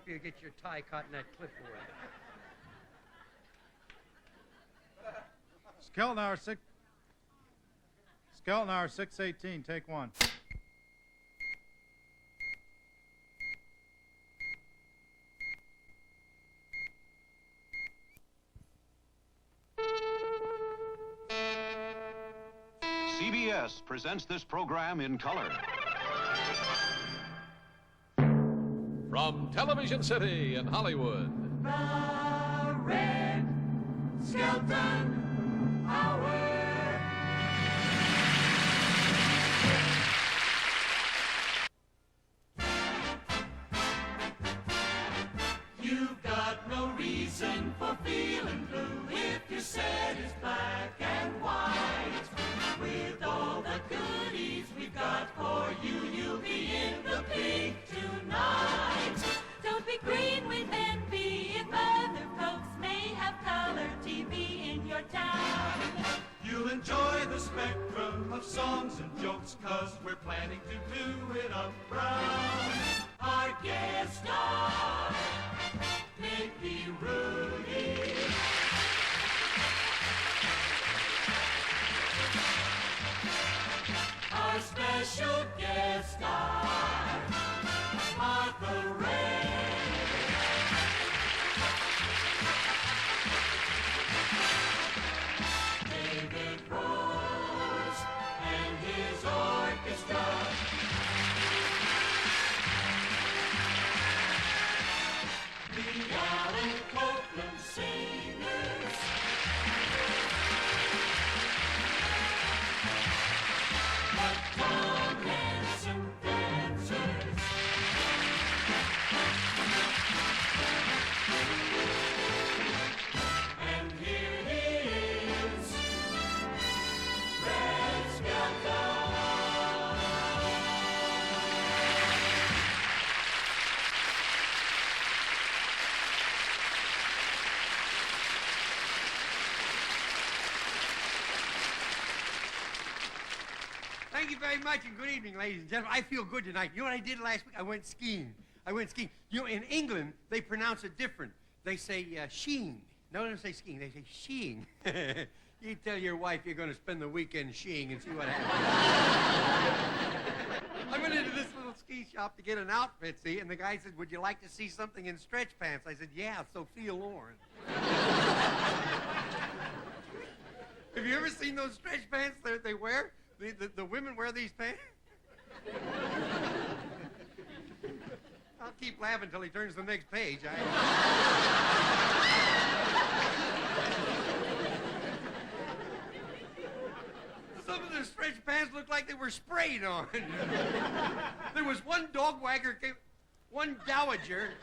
help you get your tie caught in that clipboard. Skelton hour 618, take one. CBS presents this program in color. From Television City in Hollywood. The Red Skelton Hour. You've got no reason for feeling blue if your set is black and white. With all the goodies we've got for you, you'll be in the pink tonight. Don't be green with envy if other folks may have color TV in your town. You'll enjoy the spectrum of songs and jokes, 'cause we're planning to do it up brown. Our guest star, Mickey Rooney. Our special guest star, Martha Raye. David Rose and his orchestra. The Alan Copeland Singers. The Tom Hanson Dancers. And here he is, Red Skelton. Thank you very much, and good evening, ladies and gentlemen. I feel good tonight. You know what I did last week? I went skiing. You know, in England, they pronounce it different. They say sheen. No, they don't say skiing. They say sheeing. You tell your wife you're going to spend the weekend sheeing and see what happens. I went into this little ski shop to get an outfit, see, and the guy said, "Would you like to see something in stretch pants?" I said, "Yeah, Sophia Loren." Have you ever seen those stretch pants that they wear? The women wear these pants? I'll keep laughing until he turns to the next page. Some of the stretch pants looked like they were sprayed on. There was one dog wagger, one dowager.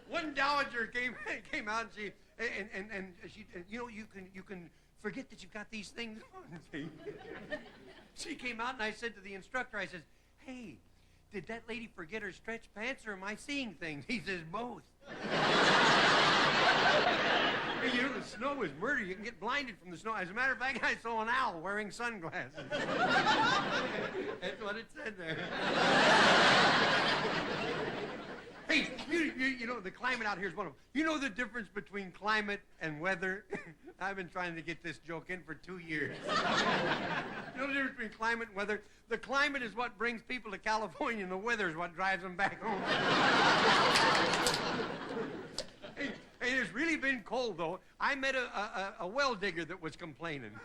One dowager came out and she you know you can forget that you've got these things on. See? She came out and I said to the instructor, I says, "Hey, did that lady forget her stretch pants or am I seeing things?" He says, "Both." Hey, you know, the snow is murder. You can get blinded from the snow. As a matter of fact, I saw an owl wearing sunglasses. That's what it said there. Hey, you know, the climate out here is one of them. You know the difference between climate and weather? I've been trying to get this joke in for 2 years. You know the difference between climate and weather? The climate is what brings people to California, and the weather is what drives them back home. Hey, it's really been cold, though. I met a well digger that was complaining.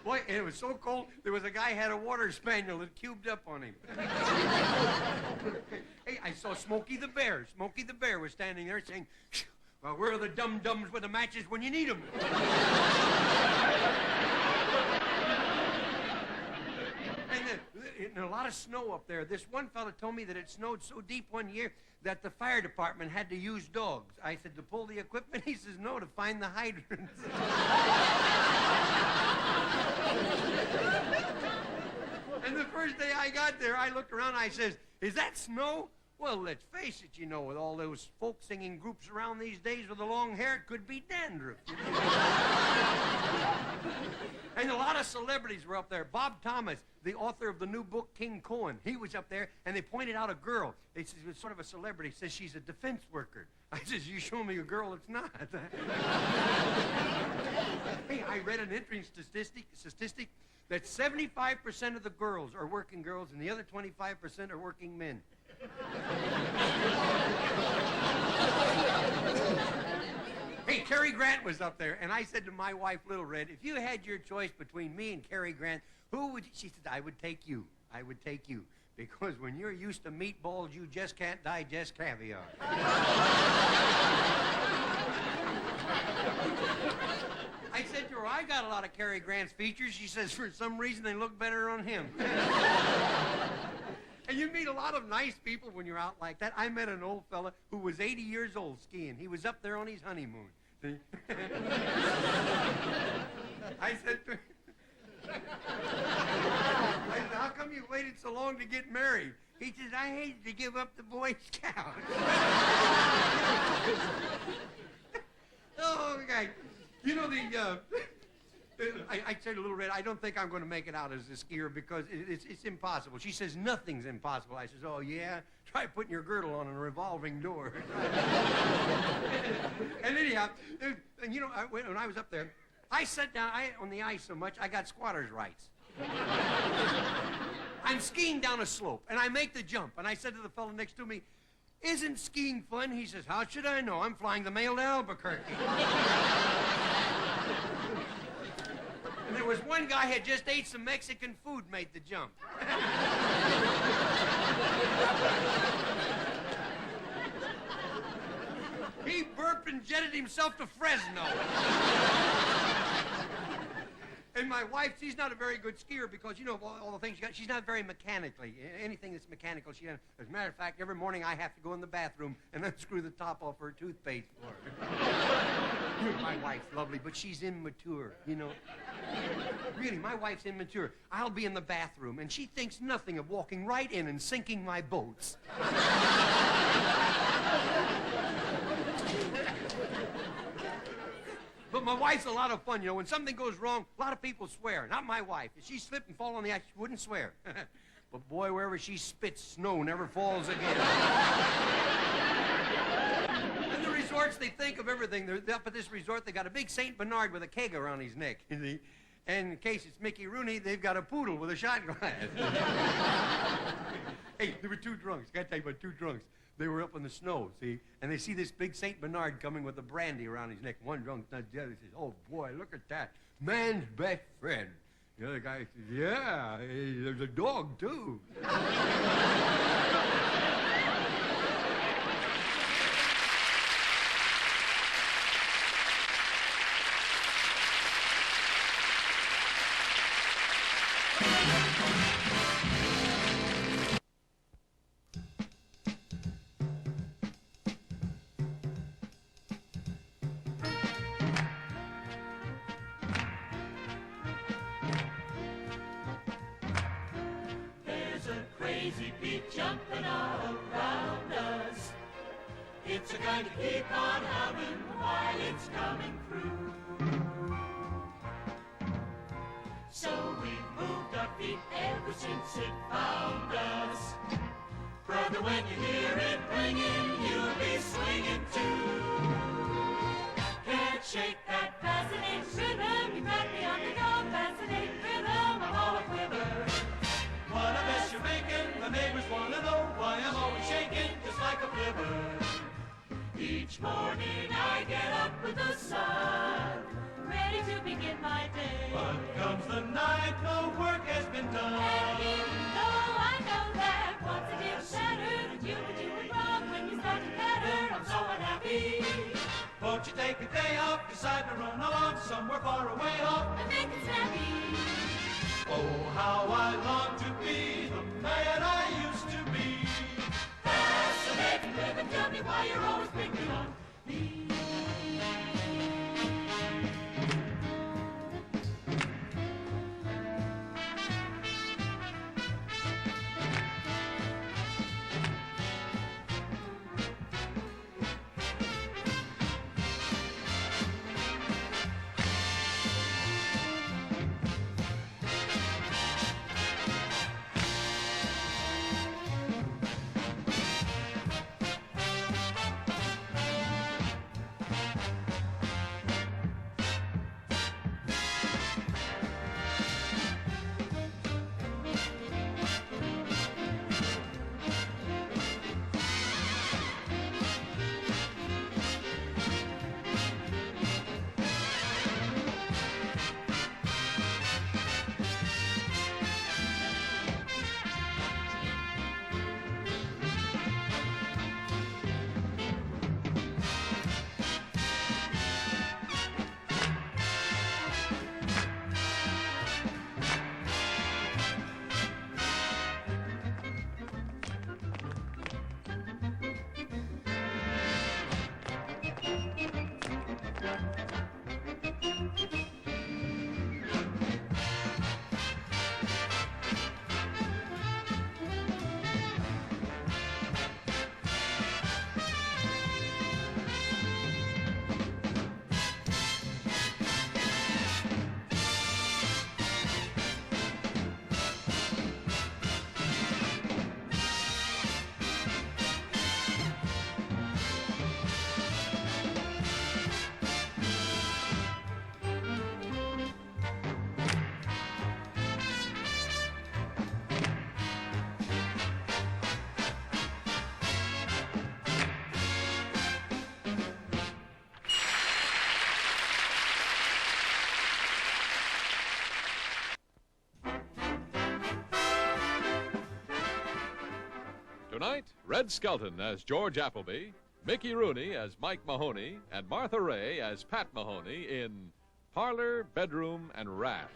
Boy, and it was so cold, there was a guy had a water spaniel that cubed up on him. Hey, I saw Smokey the Bear. Smokey the Bear was standing there saying, "Well, where are the dum-dums with the matches when you need them?" And a lot of snow up there. This one fella told me that it snowed so deep one year that the fire department had to use dogs. I said, "To pull the equipment?" He says, "No, to find the hydrants." And the first day I got there, I looked around, I says, "Is that snow Well, let's face it, you know, with all those folk singing groups around these days with the long hair, it could be dandruff. You know? And a lot of celebrities were up there. Bob Thomas, the author of the new book, King Cohen, he was up there, and they pointed out a girl. They said, it was sort of a celebrity, says she's a defense worker. I says, you show me a girl that's not. Hey, I read an interesting statistic that 75% of the girls are working girls and the other 25% are working men. Hey, Cary Grant was up there, and I said to my wife, Little Red, if you had your choice between me and Cary Grant, who would you? She said, I would take you. I would take you. Because when you're used to meatballs, you just can't digest caviar. I said to her, I got a lot of Cary Grant's features. She says, for some reason, they look better on him. And you meet a lot of nice people when you're out like that. I met an old fella who was 80 years old skiing. He was up there on his honeymoon. See? I said to him, I said, how come you waited so long to get married? He says, I hated to give up the Boy Scouts. Oh, okay. You know, I said to Little Red, I don't think I'm going to make it out as a skier because it's impossible. She says, nothing's impossible. I says, oh, yeah? Try putting your girdle on a revolving door. And anyhow, and you know, when I was up there, I sat down on the ice so much, I got squatter's rights. I'm skiing down a slope, and I make the jump, and I said to the fellow next to me, isn't skiing fun? He says, how should I know? I'm flying the mail to Albuquerque. And there was one guy had just ate some Mexican food, made the jump. He burped and jetted himself to Fresno. And my wife, she's not a very good skier because, you know, all the things she got, she's not very mechanically. Anything that's mechanical, she doesn't. As a matter of fact, every morning I have to go in the bathroom and unscrew the top off her toothpaste for her. My wife's lovely, but she's immature, you know. Really, my wife's immature. I'll be in the bathroom, and she thinks nothing of walking right in and sinking my boats. But my wife's a lot of fun, you know. When something goes wrong, a lot of people swear. Not my wife. If she slipped and fall on the ice, she wouldn't swear. But boy, wherever she spits, snow never falls again. And the resorts, they think of everything. They're up at this resort, they got a big St. Bernard with a keg around his neck, you see. And in case it's Mickey Rooney, they've got a poodle with a shot glass. Hey, there were two drunks. I gotta tell you about two drunks. They were up in the snow, see? And they see this big St. Bernard coming with a brandy around his neck. One drunk, the other says, oh, boy, look at that. Man's best friend. The other guy says, yeah, there's a dog, too. Crazy beat jumping all around us. It's a going to keep on humming while it's coming through. So we've moved our feet ever since it found us. Brother, when you hear it ringing, you'll be swinging too. Can't shake that fascinating rhythm. You got me on the go, fascinating rhythm. I'm all a quiver. What a mess you're making, the neighbors want to know why I'm always shaking just like a flivver. Each morning I get up with the sun, Ready to begin my day. but comes the night, no work has been done. And even though I know that once I get shattered, and you were wrong when you started better, I'm so unhappy. Won't you take a day off, decide to run along somewhere far away off? And make it snappy. Oh, how I long to be the man I used to be. Fascinating rhythm, tell me why you're always picking on me. Tonight, Red Skelton as George Appleby, Mickey Rooney as Mike Mahoney, and Martha Raye as Pat Mahoney in Parlor, Bedroom, and Wrath.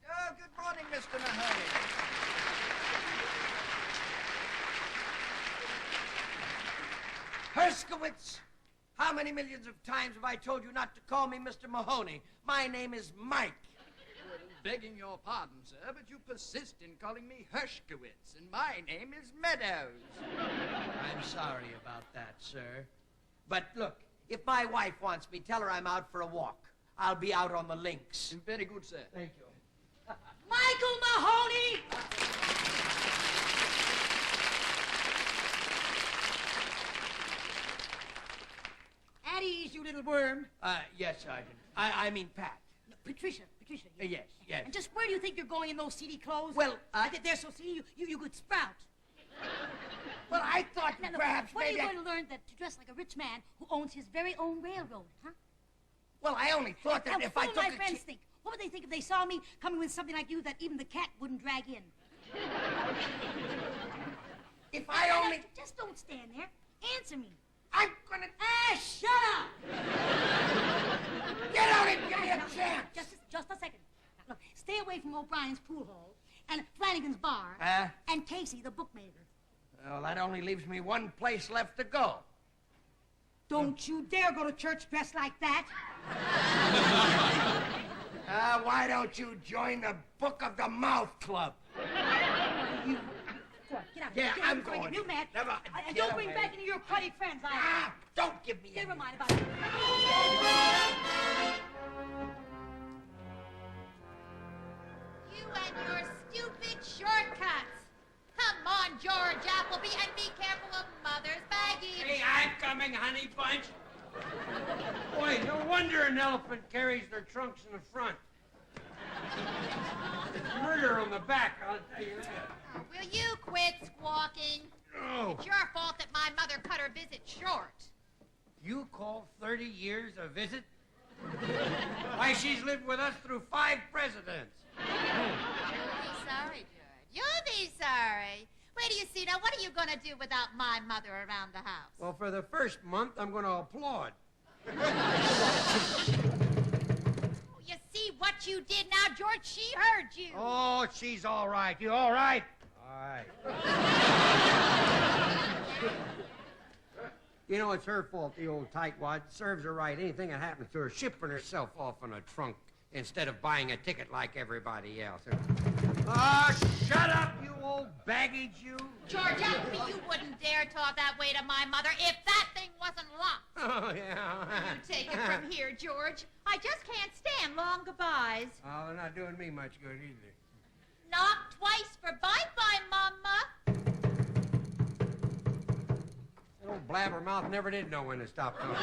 Oh, good morning, Mr. Mahoney. Herskowitz, how many millions of times have I told you not to call me Mr. Mahoney? My name is Mike. Well, begging your pardon, sir, but you persist in calling me Hershkowitz, and my name is Meadows. I'm sorry about that, sir. But look, if my wife wants me, tell her I'm out for a walk. I'll be out on the links. Very good, sir. Thank you. Michael Mahoney! At ease, you little worm. Yes, Sergeant. I mean Pat. Patricia. Yes. And just where do you think you're going in those seedy clothes? Well, they're so seedy, you could sprout. Well, I thought Now, look, perhaps when maybe are you going to learn that to dress like a rich man who owns his very own railroad, huh? Well, I only thought that Now, if I what took would my friends think? What would they think if they saw me coming with something like you that even the cat wouldn't drag in? If I Now, only... just don't stand there. Answer me. I'm gonna... Shut up! Get out and give me a chance! Just a second. Now, look, stay away from O'Brien's pool hall and Flanagan's bar and Casey, the bookmaker. Well, that only leaves me one place left to go. Don't you dare go to church dressed like that. Why don't you join the Book of the Mouth Club? You... Go on, get out. Yeah, Get out I'm before I going. get you mad. Never- And get don't bring away. back any of your cruddy friends. Don't give me Never any. mind about it. You and your stupid shortcuts. Come on, George Appleby, and be careful of Mother's baggage. Hey, I'm coming, honey bunch. Boy, no wonder an elephant carries their trunks in the front. It's murder on the back, I'll tell you that. Oh, will you quit squawking? Oh, It's your fault that my mother cut her visit short. you call 30 years a visit? Why, she's lived with us through 5 presidents. You'll be sorry, George. You'll be sorry. Wait till you see. Now, what are you going to do without my mother around the house? Well, for the first month, I'm going to applaud. Oh, you see what you did now, George? She heard you. Oh, she's all right. You all right? All right. You know, it's her fault, the old tightwad. Serves her right. Anything that happens to her, shipping herself off in a trunk instead of buying a ticket like everybody else. Shut up, you old baggage, you. George Appleby, you wouldn't dare talk that way to my mother if that thing wasn't locked. Oh, yeah. You take it from here, George. I just can't stand long goodbyes. Oh, they're not doing me much good either. Knock twice for bye-bye, Mama. That old blabbermouth never did know when to stop talking.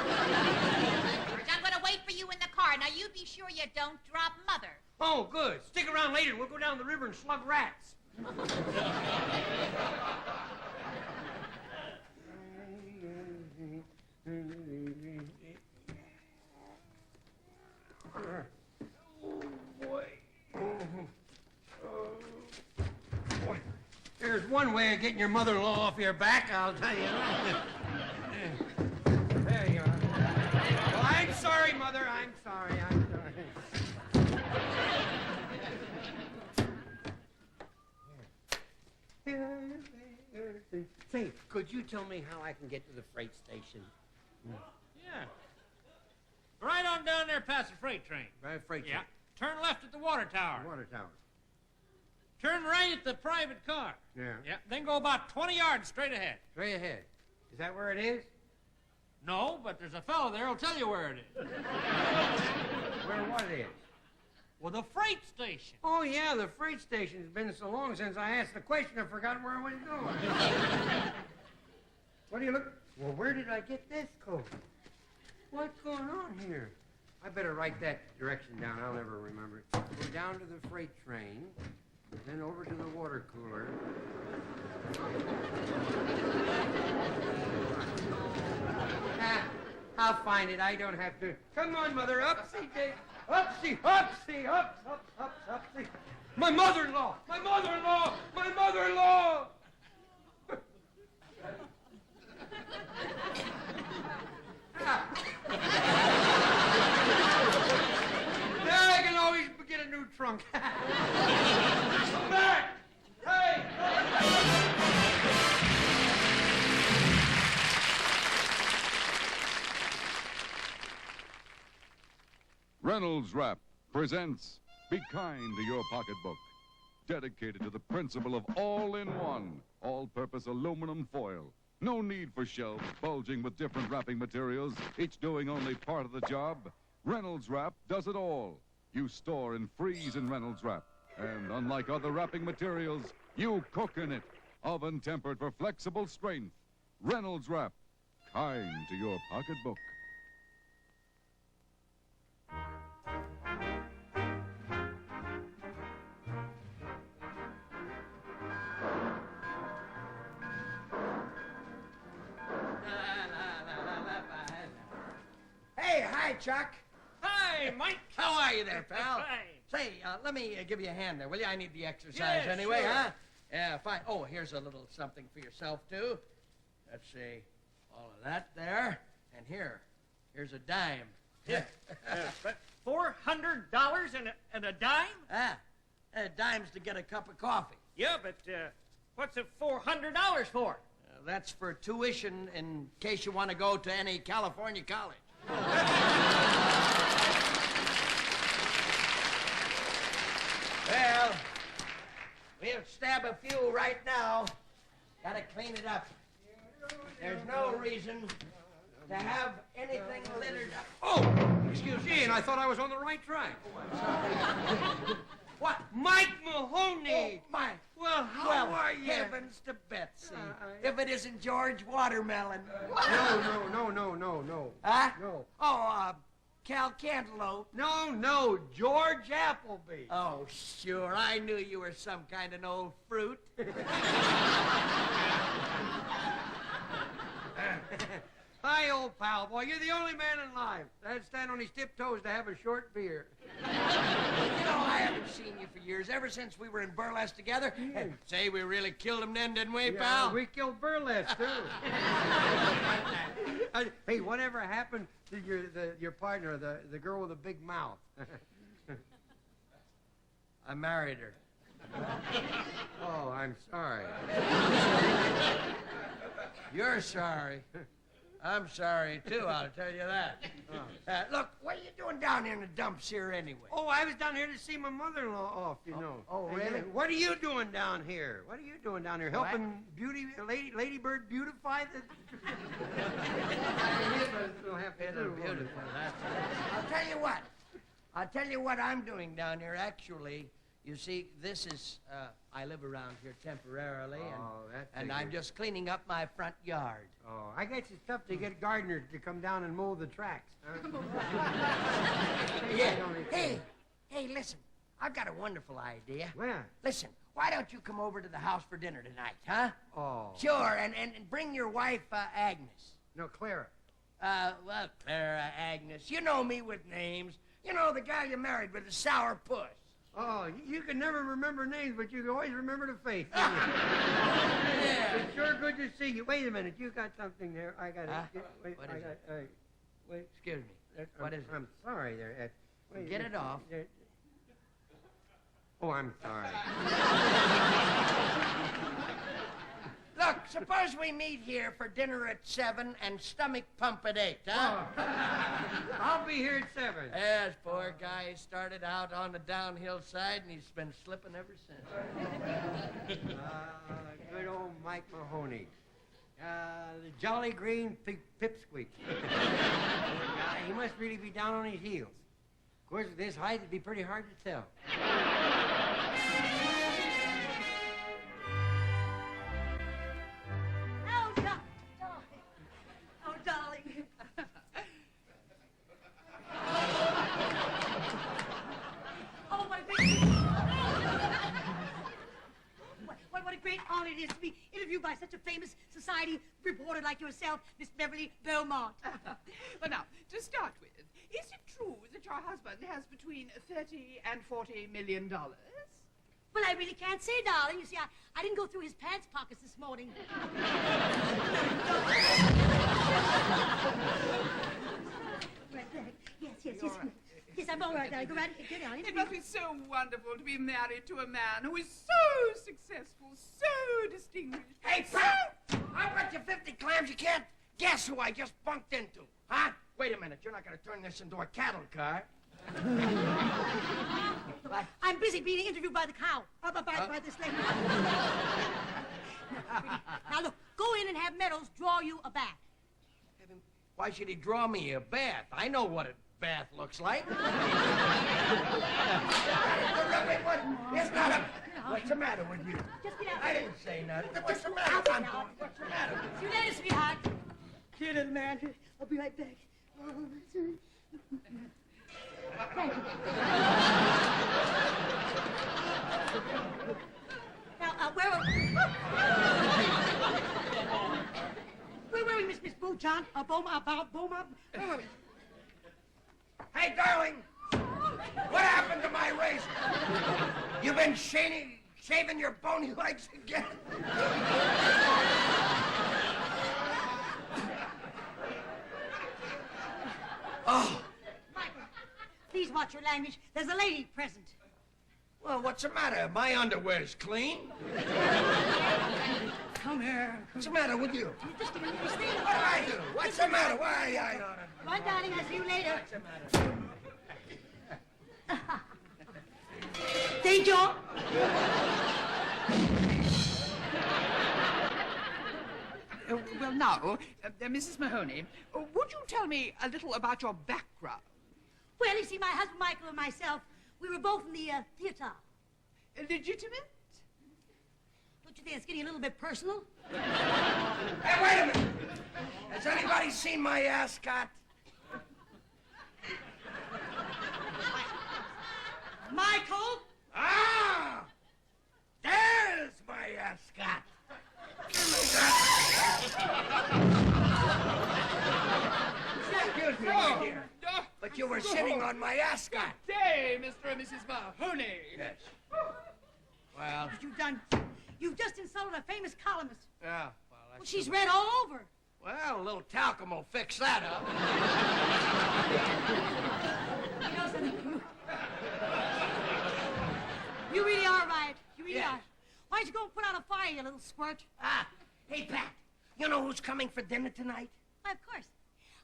George, I'm going to wait for you in the car. Now, you be sure you don't drop Mother. Oh, good. Stick around later. We'll go down the river and slug rats. Boy, there's one way of getting your mother-in-law off your back, I'll tell you. There you are. Well, I'm sorry, Mother. I'm sorry. Say, could you tell me how I can get to the freight station? Yeah. Right on down there past the freight train. Right, freight Yeah. Turn left at the water tower. train. Water tower. Turn right at the private car. Yeah. Yeah. Then go about 20 yards straight ahead. Straight ahead. Is that where it is? No, but there's a fellow there who'll tell you where it is. Where what it is? Well, the freight station. Oh, yeah, the freight station's been so long since I asked the question, I forgot where I was going. What do you look... Well, where did I get this coat? What's going on here? I better write that direction down. I'll never remember it. Go down to the freight train, then over to the water cooler. I'll find it. I don't have to. Come on, Mother. Upsy, Dave. Upsy, upsy, ups, upsy. My mother-in-law. My mother-in-law. My mother-in-law. I can always get a new trunk. Come back. Hey. Reynolds Wrap presents Be Kind to Your Pocketbook, dedicated to the principle of all-in-one, all-purpose aluminum foil. No need for shelves bulging with different wrapping materials, each doing only part of the job. Reynolds Wrap does it all. You store and freeze in Reynolds Wrap, and unlike other wrapping materials, you cook in it, oven-tempered for flexible strength. Reynolds Wrap, kind to your pocketbook. Hey, hi, Chuck. Hi, Mike. How are you there, pal? Hi. Say, let me give you a hand there, will you? I need the exercise Yeah, anyway, sure. huh? Yeah, fine. Oh, here's a little something for yourself, too. Let's see. All of that there. And here's a dime. Yeah. But $400 and a dime? Ah, dimes to get a cup of coffee. Yeah, but what's it $400 for? That's for tuition in case you want to go to any California college. Well, we'll stab a few right now. Gotta clean it up. There's no reason to have anything littered up. Oh, excuse me, and I thought I was on the right track. What? Mike Mahoney. Oh, my. Well, how are you? Heavens to Betsy. If it isn't George Watermelon. No. Huh? No. Oh, Cal Cantaloupe. No, George Appleby. Oh, sure. I knew you were some kind of an old fruit. Hi, old pal. Boy, you're the only man in life that'd stand on his tiptoes to have a short beer. You know, I haven't seen you for years, ever since we were in burlesque together. And say, we really killed him then, didn't we, pal? We killed burlesque, too. Hey, whatever happened to your partner, the girl with the big mouth? I married her. Oh, I'm sorry. You're sorry. I'm sorry, too, I'll tell you that. Look, what are you doing down here in the dumps here anyway? Oh, I was down here to see my mother-in-law off, you know. Oh, really? What are you doing down here? Helping Lady Bird beautify the... Beautiful, I'll tell you what I'm doing down here, actually. You see, this is, I live around here temporarily, and I'm just cleaning up my front yard. Oh, I guess it's tough to get gardeners to come down and mow the tracks. Huh? Yeah. Hey, listen, I've got a wonderful idea. Where? Listen, why don't you come over to the house for dinner tonight, huh? Oh. Sure, and bring your wife, Agnes. No, Clara. Well, Clara, Agnes, you know me with names. You know, the guy you married with the sour puss. Oh, you can never remember names, but you can always remember the face. Yeah. It's sure good to see you. Wait a minute, you got something there. I got it. Wait, What is it? Wait. Excuse me. What is it? I'm sorry there. Wait, Get it off. Oh, I'm sorry. Look, suppose we meet here for dinner at 7 and stomach pump at 8, huh? Oh. I'll be here at 7. Yes, poor guy. He started out on the downhill side, and he's been slipping ever since. Good old Mike Mahoney. The jolly green pipsqueak. He must really be down on his heels. Of course, at this height, it'd be pretty hard to tell. Oh, darling. Oh, my baby. What a great honor it is to be interviewed by such a famous society reporter like yourself, Miss Beverly Belmont. Well, now, to start with, is it true that your husband has between $30 and $40 million? Well, I really can't say, darling. You see, I didn't go through his pants pockets this morning. Yes. Yes, I'm all right, darling. Go right ahead. Get on. It must be so wonderful to be married to a man who is so successful, so distinguished. Hey, Pat! I bet you 50 clams you can't guess who I just bunked into, huh? Wait a minute, you're not going to turn this into a cattle car. I'm busy being interviewed by the cow. By this lady. Now, look, go in and have Meadows draw you a bath. Why should he draw me a bath? I know what a bath looks like. It's not a... What's the matter with you? Just get out. I didn't say nothing. What's the matter? What's the matter? See you later, sweetheart. Here, little man. I'll be right back. Thank you. Now, where were we, Miss Bouchon? Beaumont? Where were we? Hey, darling! What happened to my razor? You been shaving your bony legs again? Oh. Michael, please watch your language. There's a lady present. Well, what's the matter? My underwear's clean. Come here. What's the matter with you? Just give me a stand. What do I do? What's the matter? Why I don't... Right, darling. I'll see you later. What's the matter? Hey, John. Well, now, Mrs. Mahoney, would you tell me a little about your background? Well, you see, my husband Michael and myself, we were both in the theater. Legitimate? Don't you think it's getting a little bit personal? Hey, wait a minute! Has anybody seen my ascot? Michael? Ah! There's my ascot! Excuse me, my dear. But you were sitting on my ascot. Day, Mr. and Mrs. Mahoney. Yes. Well... You've just insulted a famous columnist. Yeah, Well, she's read all over. Well, a little talcum will fix that up. You know something? You really are right. You really are. Why don't you go and put out a fire, you little squirt? Ah, hey, Pat, you know who's coming for dinner tonight? Why, of course.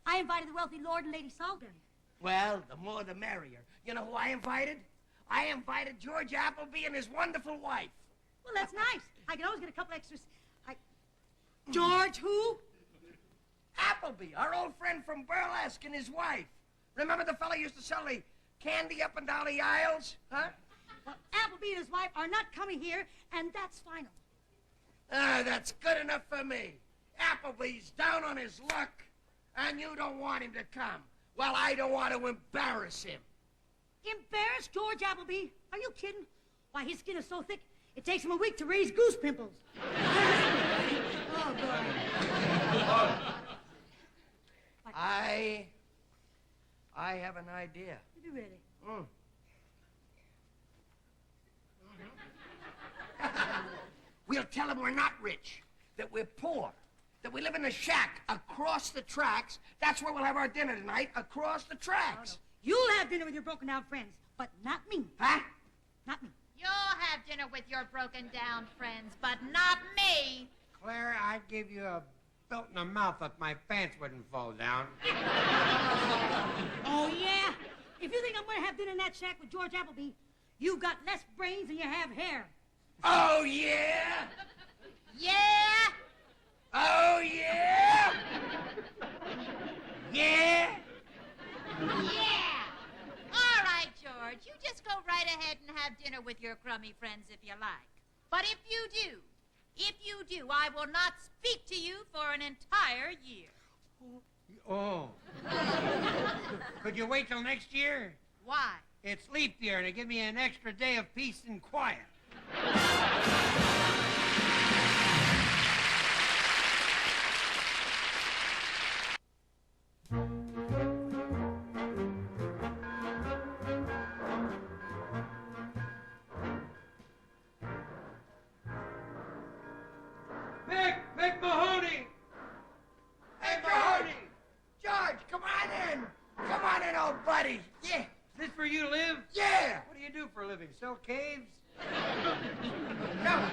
I invited the wealthy Lord and Lady Salisbury. Well, the more the merrier. You know who I invited? I invited George Appleby and his wonderful wife. Well, that's nice. I can always get a couple extras. George who? Appleby, our old friend from Burlesque, and his wife. Remember the fella used to sell the candy up and down the aisles? Huh? Well, Appleby and his wife are not coming here, and that's final. Ah, that's good enough for me. Appleby's down on his luck, and you don't want him to come. Well, I don't want to embarrass him. Embarrass George Appleby? Are you kidding? Why, his skin is so thick, it takes him a week to raise goose pimples. Oh, boy. I have an idea. You do really? We'll tell him we're not rich, that we're poor, that we live in a shack across the tracks. That's where we'll have our dinner tonight, across the tracks. Oh, no. You'll have dinner with your broken-down friends, but not me. Huh? Not me. You'll have dinner with your broken-down friends, but not me. Clara, I'd give you a belt in the mouth if my pants wouldn't fall down. Oh, yeah? If you think I'm going to have dinner in that shack with George Appleby, you've got less brains than you have hair. Oh, yeah? Yeah? Oh, yeah? Yeah? Yeah. All right, George. You just go right ahead and have dinner with your crummy friends if you like. But if you do, I will not speak to you for an entire year. Oh. Could you wait till next year? Why? It's leap year, and it give me an extra day of peace and quiet. Mick Mahoney! Hey, George! George, come on in! Come on in, old buddy! Yeah! Is this where you live? Yeah! What do you do for a living? Sell caves? Come.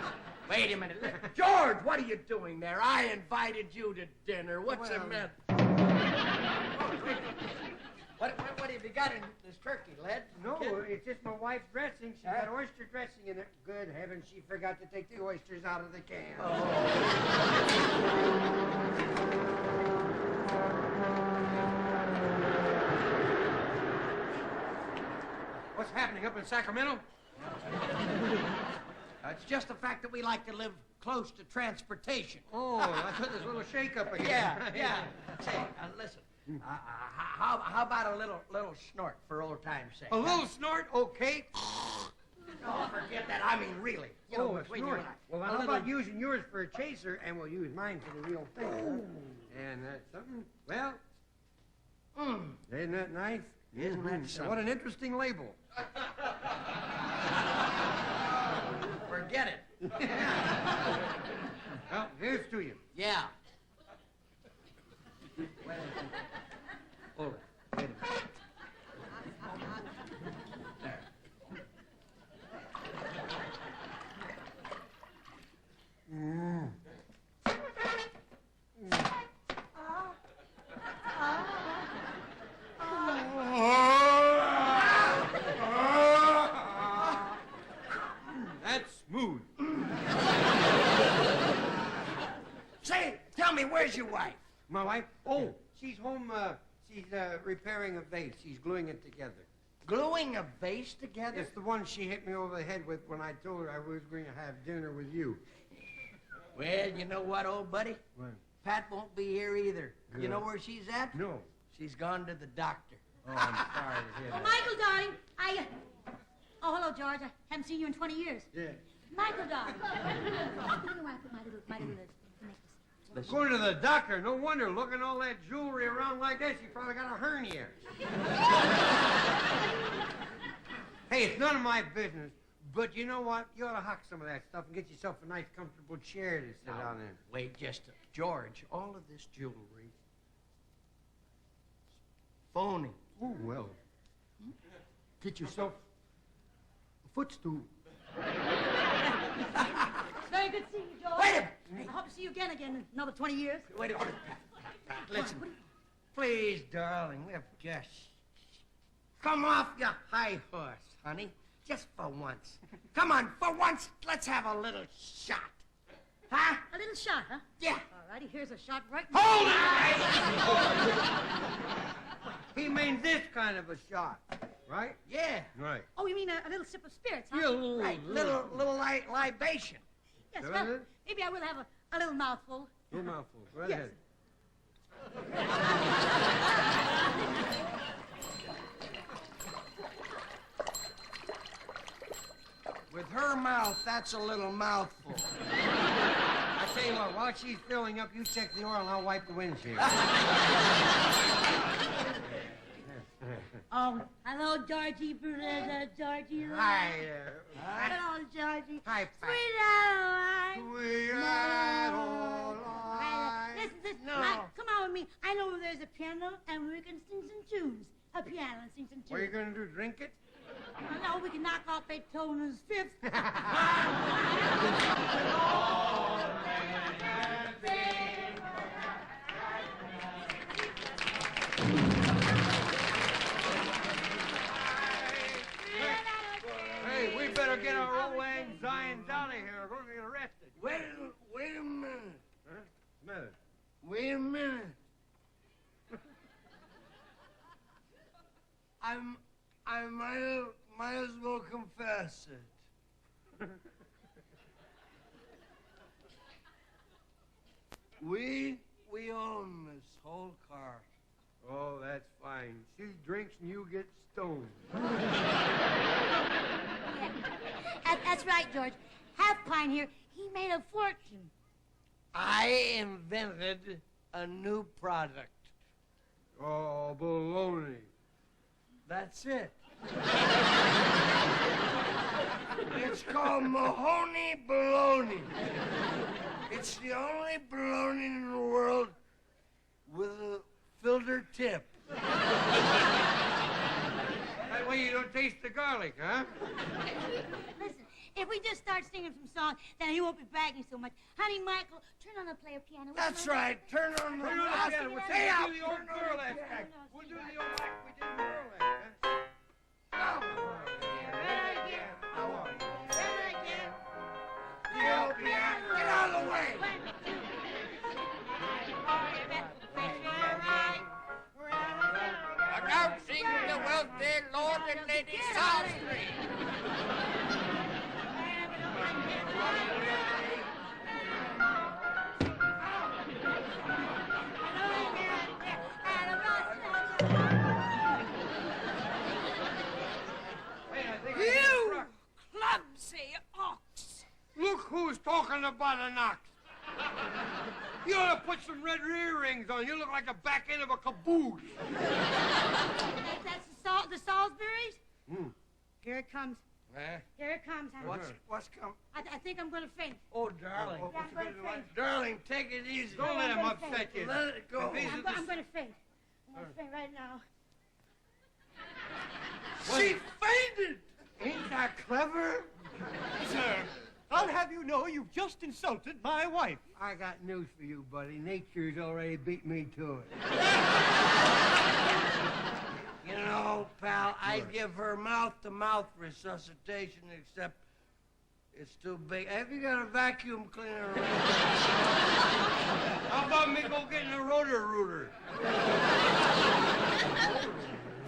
Wait a minute. George, what are you doing there? I invited you to dinner. What's the matter? What have you got in this turkey, Led? No, it's just my wife's dressing. She's got oyster dressing in it. Good heavens, she forgot to take the oysters out of the can. What's happening up in Sacramento? It's just the fact that we like to live close to transportation. Oh, I thought there's a little shake-up again. Yeah. Say, listen. How about a little snort for old time's sake? A little snort, okay. No, forget that. I mean, really. You know, between you and I. Well, how about using yours for a chaser, and we'll use mine for the real thing, huh? And that's something. Well, isn't that nice? Isn't that something? What an interesting label. Forget it. Well, here's to you. Yeah. Hold it. Wait a minute. There. That's smooth. Say, tell me, where's your wife? My wife? Oh, she's home. She's repairing a vase. She's gluing it together. Gluing a vase together? It's the one she hit me over the head with when I told her I was going to have dinner with you. Well, you know what, old buddy? What? Pat won't be here either. Good. You know where she's at? No. She's gone to the doctor. Oh, I'm sorry to hear Oh, that. Michael, darling, Oh, hello, George. I haven't seen you in 20 years. Yeah. Michael, darling. I put my little necklace. Going to the doctor. No wonder. Looking all that jewelry around like that, she probably got a hernia. Hey, it's none of my business. But you know what? You ought to hock some of that stuff and get yourself a nice, comfortable chair to sit down in. Wait just a... George, all of this jewelry... phony. Oh, well. Get yourself a footstool. Very good seeing you, George. Wait a minute. I hope to see you again in another 20 years. Wait a minute. Pat, listen. Please, darling, we're just... Come off your high horse, honey. Just for once. Come on, for once, let's have a little shot. Huh? A little shot, huh? Yeah. All righty, here's a shot right now. Hold it! He means this kind of a shot, right? Yeah. Right. Oh, you mean a little sip of spirits, huh? Yeah, a little, Right, little libation. Yes, Is that well, it? maybe I will have a little mouthful. Little mouthful. Right Yes. ahead. With her mouth, that's a little mouthful. I tell you what, while she's filling up, you check the oil and I'll wipe the windshield. Oh, hello, Georgie, Georgie. Hi, Hello, Georgie. Hi, Pat. Sweetheart. Sweetheart. Listen, No. come on with me. I know where there's a piano and we can sing some tunes. A piano and sing some tunes. What are you going to do, drink it? No, we can knock off Beethoven's Fifth. Hey, we better get our old lang Zions out of here. We're going to get arrested. Wait a minute. Huh? Mother. Wait a minute. I might as well confess it. We own this whole car. Oh, that's fine. She drinks and you get stoned. That's right, George. Half Pine here, he made a fortune. I invented a new product. Oh, That's it. It's called Mahoney Baloney. It's the only baloney in the world with a filter tip. That way you don't taste the garlic, huh? Listen, if we just start singing some songs, then he won't be bragging so much. Honey, Michael, turn on the player piano. That's right. Turn on the piano. We'll Hey, do the old girl act. We'll do the old act we did in the girl act, huh? Get out of the way. Look out, sing the wealthy Lord and Lady Salisbury. You clumsy ox! Look who's talking about an ox. You ought to put some red earrings on. You look like the back end of a caboose. That's the Salisbury's? Hmm. Here it comes. Huh? Here it comes, honey. What's coming? I think I'm going to faint. Oh, darling. Yeah, I'm going to faint. Darling, take it easy. Don't let him upset you. Let it go. I'm going to faint. I'm going to faint right now. She fainted. Ain't that clever? Sir, I'll have you know you've just insulted my wife. I got news for you, buddy. Nature's already beat me to it. You know, pal, I'd give her mouth-to-mouth resuscitation, except it's too big. Have you got a vacuum cleaner around? How about me go getting a rotor-rooter?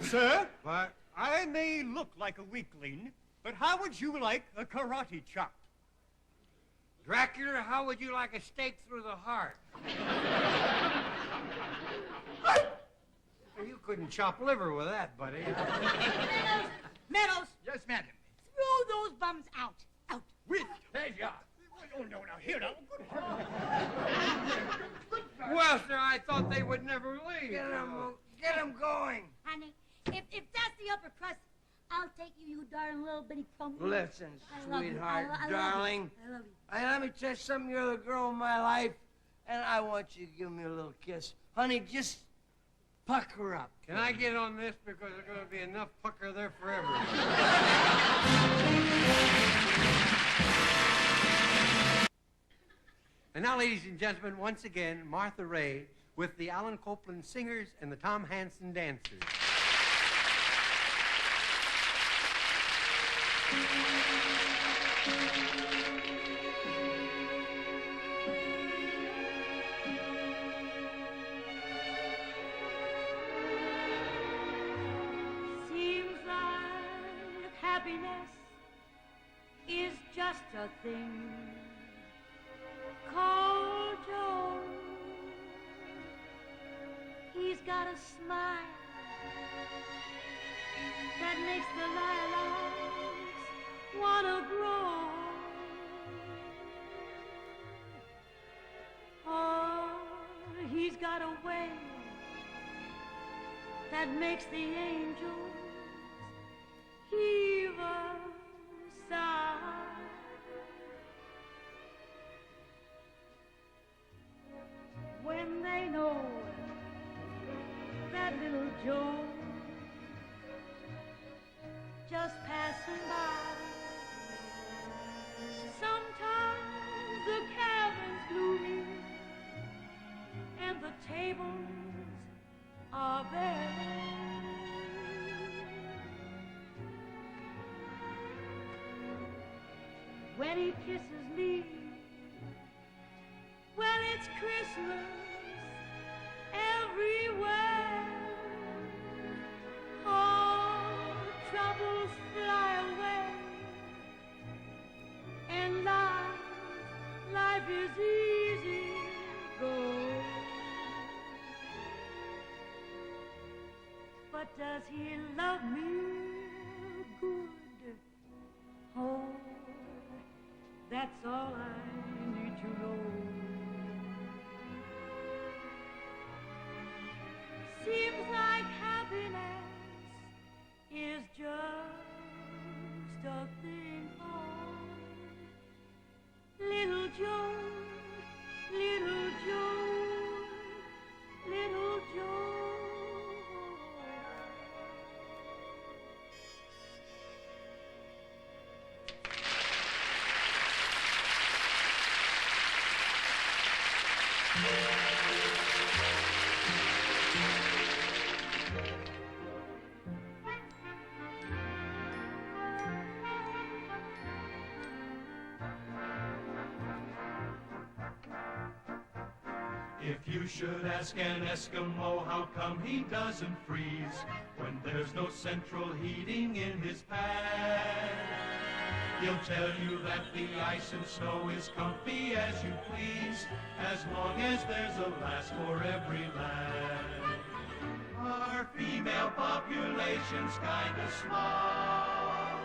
Sir, What? I may look like a weakling, but how would you like a karate chop? Dracula, how would you like a stake through the heart? You couldn't chop liver with that, buddy. Meadows, Yes, madam. throw those bums out. Out. With Pleasure. Oh, no, now, here now. Well, sir, I thought they would never leave. Get him going. Honey, if that's the upper crust, I'll take you, you darling little bitty crumb. Listen, I love you. sweetheart, I love you. darling. I love you. Hey, let me tell you something. You're the girl of my life, and I want you to give me a little kiss. Honey, just pucker up. Can I get on this? Because there's going to be enough pucker there forever. And now, ladies and gentlemen, once again, Martha Raye with the Alan Copland Singers and the Tom Hansen Dancers. Seems like happiness is just a thing called Joe. He's got a smile that makes the lilacs wanna grow. Oh, he's got a way that makes the angels heave a sigh. When they know that little Joe just passing by. Sometimes the cabin's gloomy and the tables are bare. When he kisses me, well, it's Christmas everywhere. All troubles fly away, and life is easy go. But does he love me good? Oh, that's all I need to know. Seems like happiness just a thing called Little Joe, Little Joe, Little Joe. If you should ask an Eskimo how come he doesn't freeze when there's no central heating in his pad, he'll tell you that the ice and snow is comfy as you please, as long as there's a lass for every lad. Our female population's kinda small.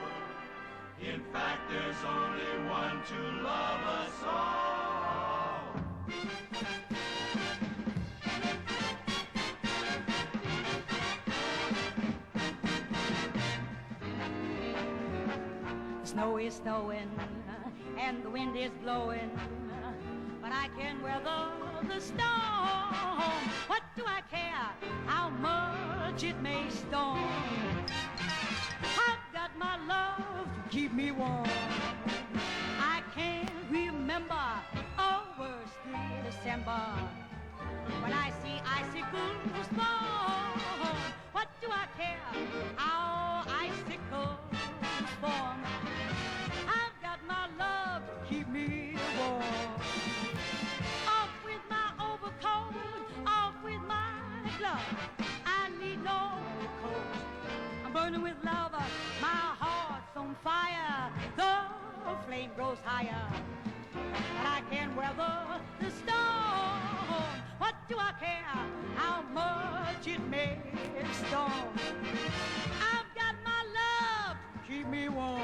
In fact, there's only one to love us all. The snow is snowing and the wind is blowing, but I can weather the storm. What do I care how much it may storm? I've got my love to keep me warm. I can't remember a worse December when I see icicles fall. What do I care how icicles form? I've got my love to keep me warm. Off with my overcoat, off with my gloves. I need no coat. I'm burning with love, my heart's on fire. The flame grows higher, but I can't weather the storm. What do I care how much it may storm? I've got my love to keep me warm.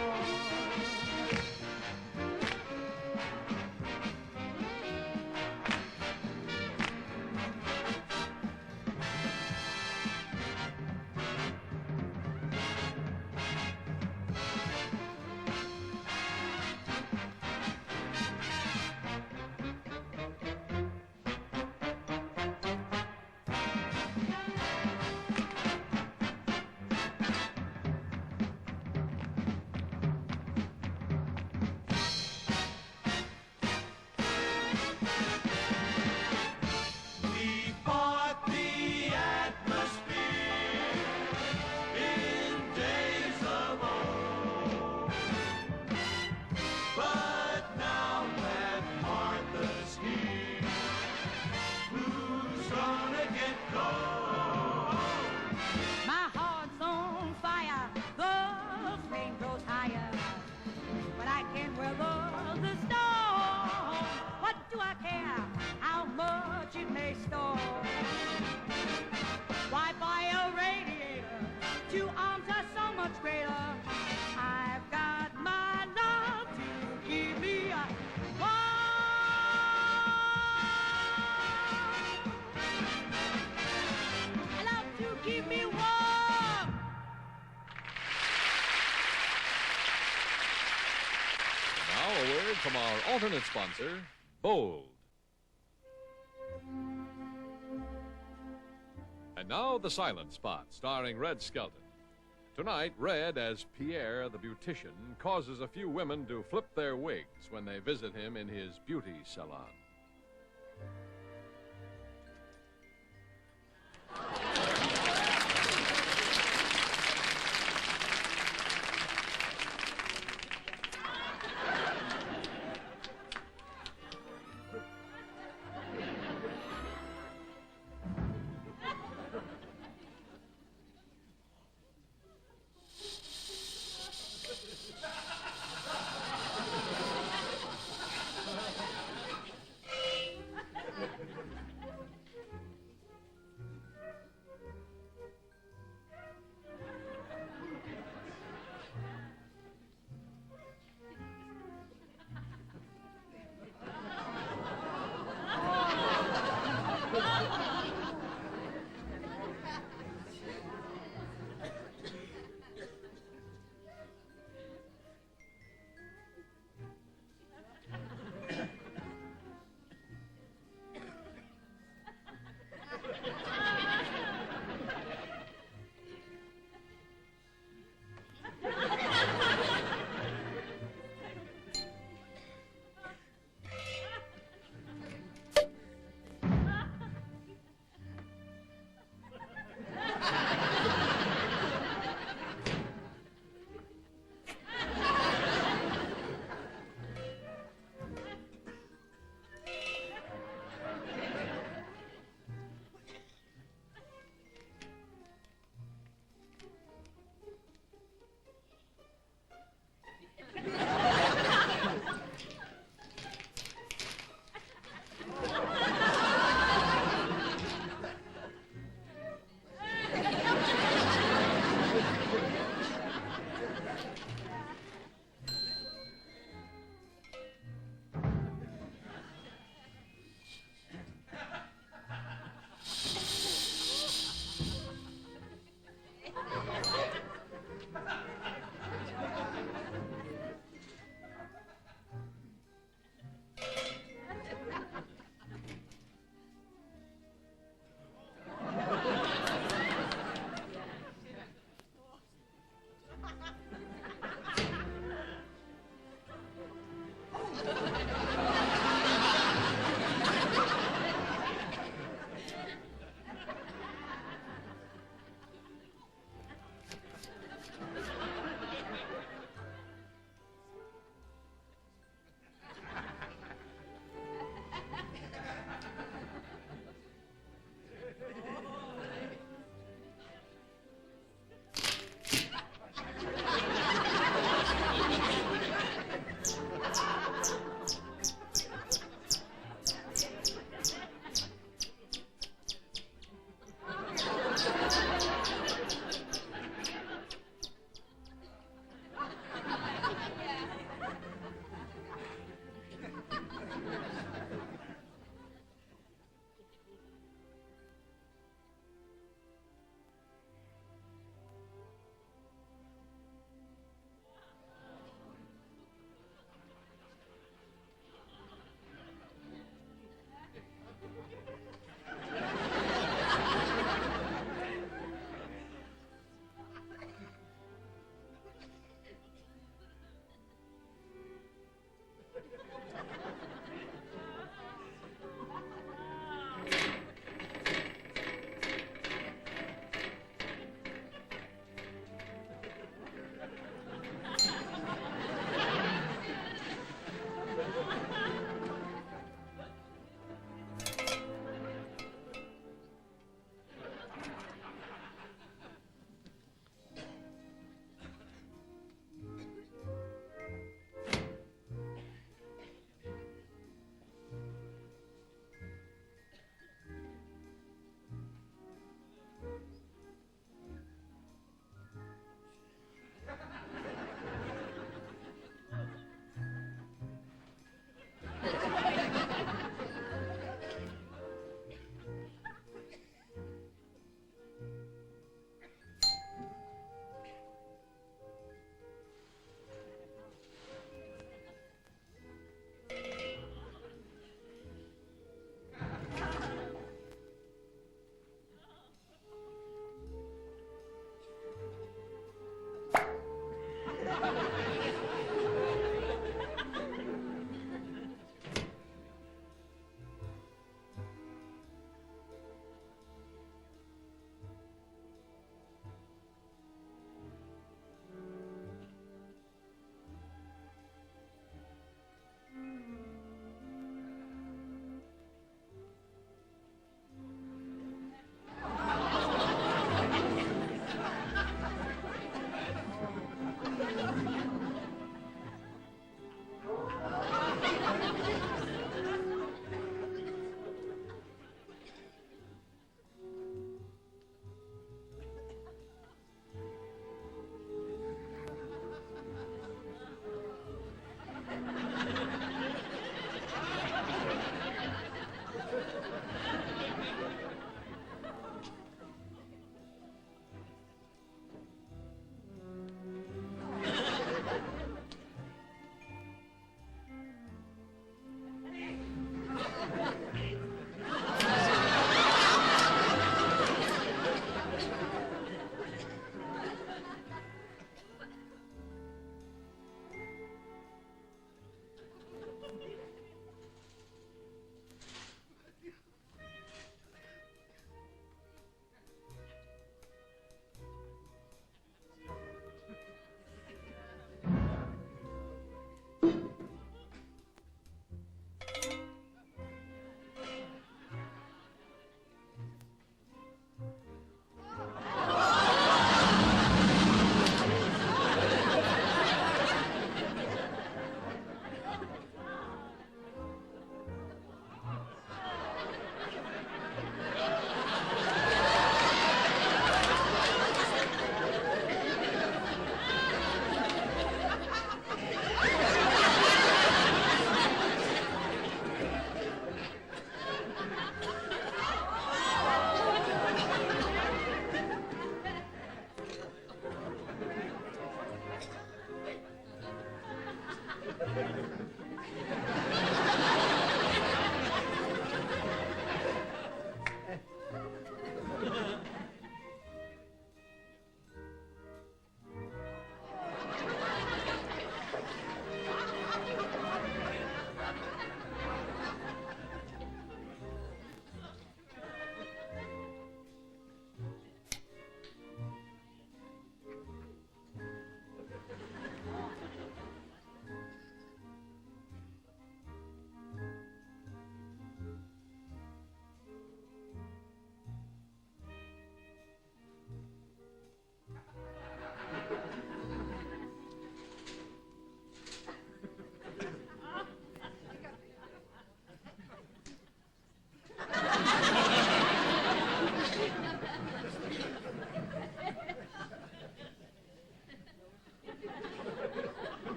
Why buy a radiator? 2 arms are so much greater. I've got my love to keep me warm. Love to keep me warm. Now a word from our alternate sponsor, Bold. And now the silent spot, starring Red Skelton. Tonight, Red, as Pierre the beautician, causes a few women to flip their wigs when they visit him in his beauty salon.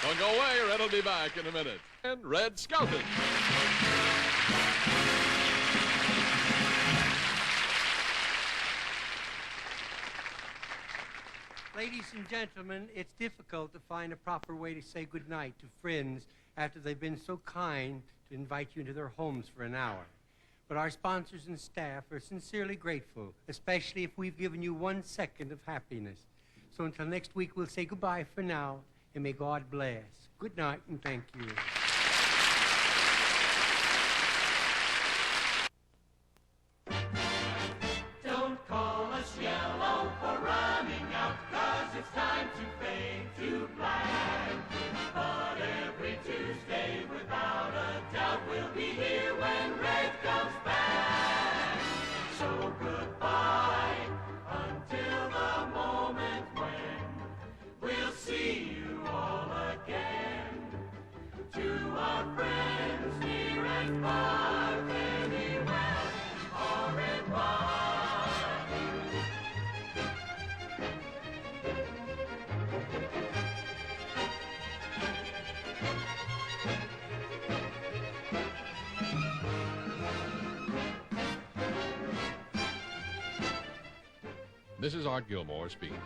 Don't go away. Red will be back in a minute. And Red Skelton. Ladies and gentlemen, it's difficult to find a proper way to say goodnight to friends after they've been so kind to invite you into their homes for an hour. But our sponsors and staff are sincerely grateful, especially if we've given you 1 second of happiness. So until next week, we'll say goodbye for now, and may God bless. Good night, and thank you. This is Art Gilmore speaking.